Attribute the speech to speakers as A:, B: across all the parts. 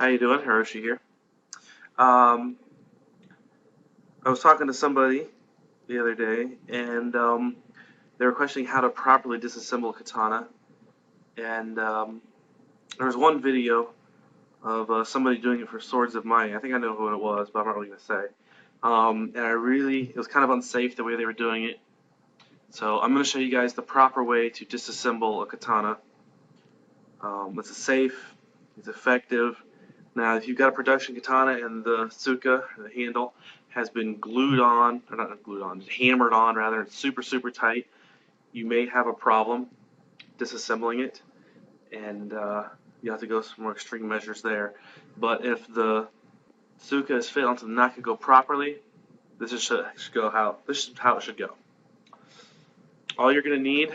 A: How you doing? Hiroshi here. Um, I was talking to somebody the other day, and they were questioning how to properly disassemble a katana. And there was one video of somebody doing it for Swords of Might. I think I know who it was, but I'm not really going to say. It was kind of unsafe the way they were doing it. So I'm going to show you guys the proper way to disassemble a katana. It's safe, it's effective. Now, if you've got a production katana and the tsuka, the handle, has been glued on, or not glued on, hammered on rather, it's super, super tight, you may have a problem disassembling it, and you have to go some more extreme measures there. But if the tsuka is fit onto the nakago properly, this is how it should go. All you're going to need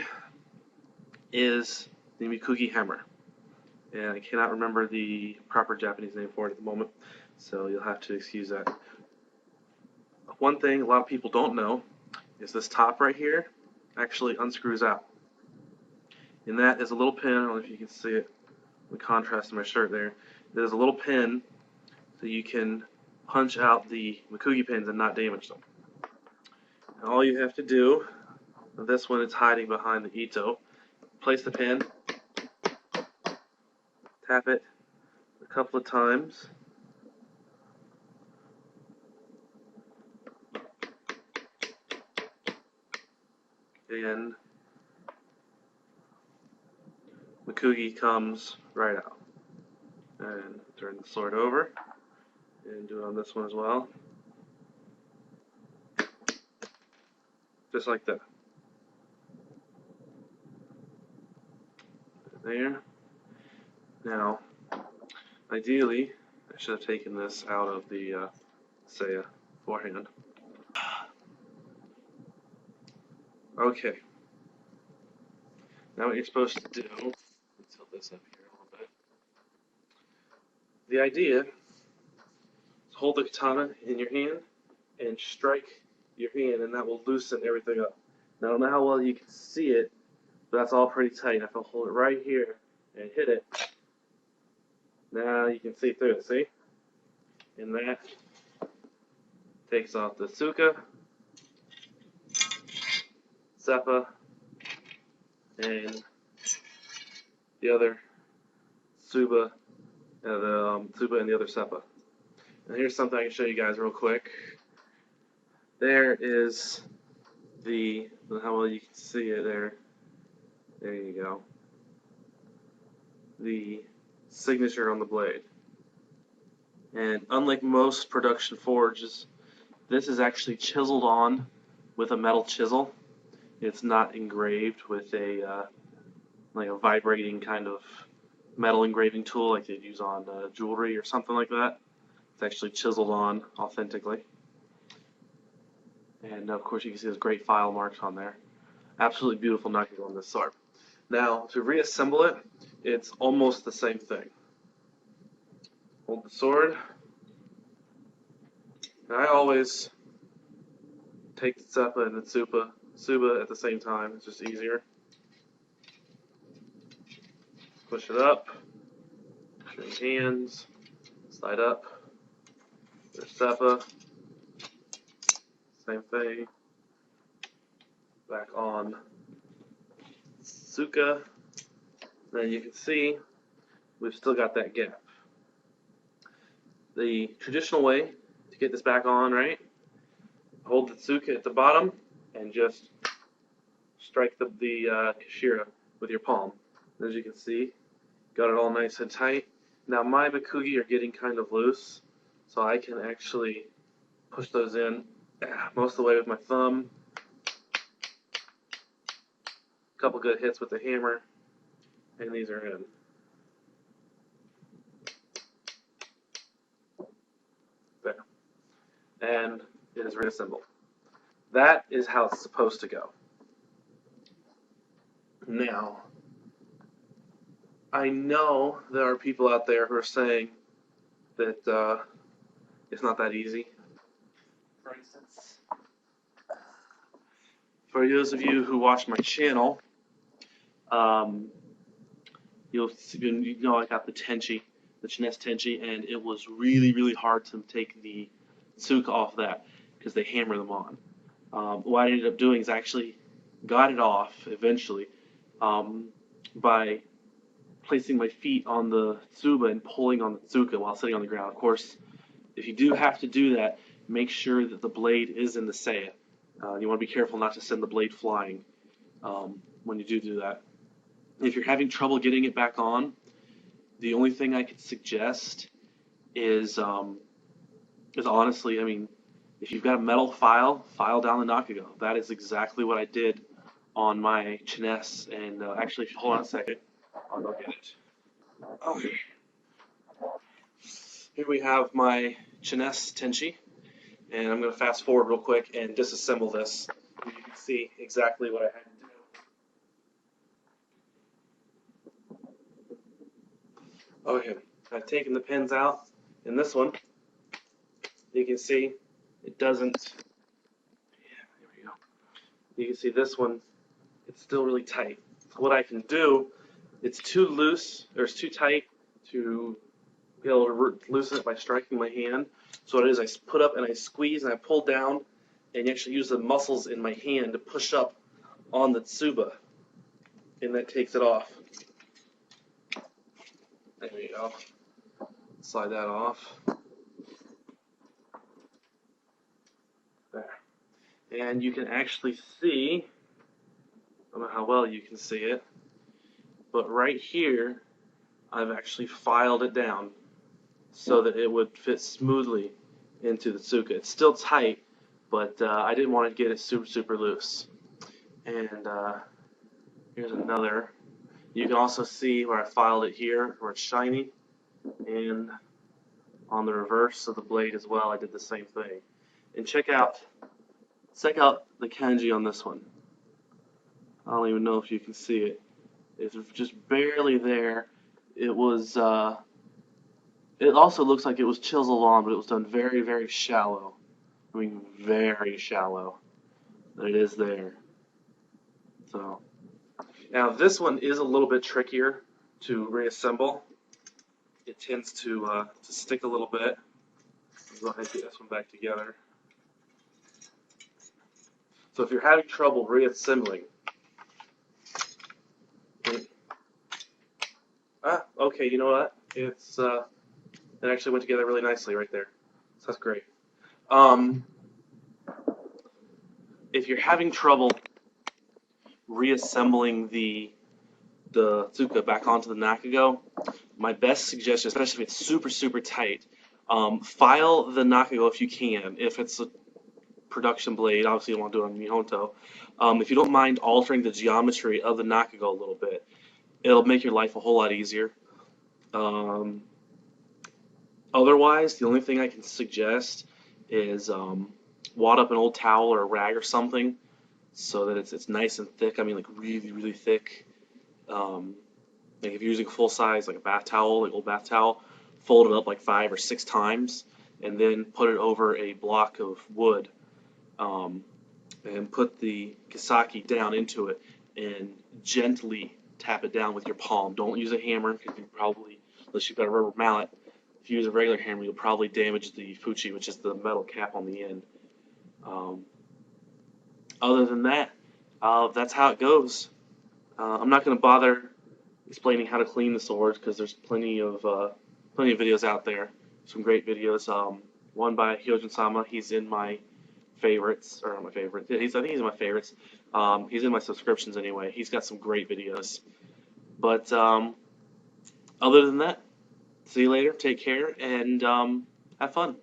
A: is the mekugi hammer. And I cannot remember the proper Japanese name for it at the moment, so you'll have to excuse that. One thing a lot of people don't know is this top right here actually unscrews out. And that is a little pin, I don't know if you can see it, the contrast in my shirt there. There's a little pin so you can punch out the mekugi pins and not damage them. And all you have to do, this one is hiding behind the ito, place the pin, tap it a couple of times, and mekugi comes right out. And turn the sword over and do it on this one as well. Just like that. There. Now, ideally, I should have taken this out of the Seiya beforehand. Okay. Now what you're supposed to do, let's tilt this up here a little bit. The idea is hold the katana in your hand and strike your hand, and that will loosen everything up. Now I don't know how well you can see it, but that's all pretty tight. If I hold it right here and hit it, now you can see through it, see? And that takes off the tsuka, seppa, and the other tsuba, tsuba and the other seppa. And here's something I can show you guys real quick. There is how well you can see it there. There you go. The signature on the blade. And unlike most production forges, this is actually chiseled on with a metal chisel. It's not engraved with like a vibrating kind of metal engraving tool like they'd use on jewelry or something like that. It's actually chiseled on authentically. And of course you can see those great file marks on there. Absolutely beautiful knuckle on this sword. Now to reassemble it, it's almost the same thing. Hold the sword. And I always take the seppa and the tsuba at the same time. It's just easier. Push it up. Push your hands. Slide up. There's seppa. Same thing. Back on tsuka. Then you can see we've still got that gap. The traditional way to get this back on, right? Hold the tsuka at the bottom and just strike the kashira with your palm. As you can see, got it all nice and tight. Now my mekugi are getting kind of loose, so I can actually push those in most of the way with my thumb. A couple good hits with the hammer, and these are in. There. And it is reassembled. That is how it's supposed to go. Now, I know there are people out there who are saying that it's not that easy. For instance, for those of you who watch my channel, you know I got the Tenchi the Cheness Tenchi, and it was really, really hard to take the tsuka off that because they hammer them on. What I ended up doing is actually got it off eventually um, by placing my feet on the tsuba and pulling on the tsuka while sitting on the ground. Of course, if you do have to do that, make sure that the blade is in the saya. You want to be careful not to send the blade flying when you do that. If you're having trouble getting it back on, the only thing I could suggest is honestly, I mean, if you've got a metal file down the Nakago. That is exactly what I did on my Cheness. And actually, if you hold on a second, I'll go get it. Okay. Here we have my Cheness Tenchi, and I'm going to fast forward real quick and disassemble this. You can see exactly what I had to do. Okay, I've taken the pins out. In this one, you can see it doesn't. Yeah, there we go. You can see this one, it's still really tight. So what I can do, it's too loose or it's too tight to be able to loosen it by striking my hand. So what it is, I put up and I squeeze and I pull down, and you actually use the muscles in my hand to push up on the tsuba, and that takes it off. There you go. Slide that off. There. And you can actually see, I don't know how well you can see it, but right here, I've actually filed it down so that it would fit smoothly into the tsuka. It's still tight, but I didn't want to get it super, super loose. And here's another. You can also see where I filed it here, where it's shiny, and on the reverse of the blade as well, I did the same thing. And check out the kanji on this one. I don't even know if you can see it. It's just barely there. It was. It also looks like it was chiseled on, but it was done very, very shallow. I mean, very shallow. But it is there. So now this one is a little bit trickier to reassemble. It tends to stick a little bit. I'll go ahead and get this one back together. So if you're having trouble reassembling, okay, you know what? It actually went together really nicely right there. So that's great. If you're having trouble reassembling the tsuka back onto the Nakago, my best suggestion, especially if it's super, super tight, file the Nakago if you can. If it's a production blade, obviously you want to do it on Mihonto. If you don't mind altering the geometry of the Nakago a little bit, it'll make your life a whole lot easier. Otherwise, the only thing I can suggest is wad up an old towel or a rag or something so that it's nice and thick. I mean, like really, really thick. Like if you're using full size, like a bath towel, like old bath towel, fold it up like 5 or 6 times, and then put it over a block of wood, and put the kisaki down into it, and gently tap it down with your palm. Don't use a hammer because you probably, unless you've got a rubber mallet, if you use a regular hammer, you'll probably damage the fuchi, which is the metal cap on the end. Other than that, that's how it goes. I'm not going to bother explaining how to clean the swords because there's plenty of videos out there. Some great videos. One by Hyojin-sama. He's in my favorites, or not my favorite. I think he's in my favorites. He's in my subscriptions anyway. He's got some great videos. But other than that, see you later. Take care and have fun.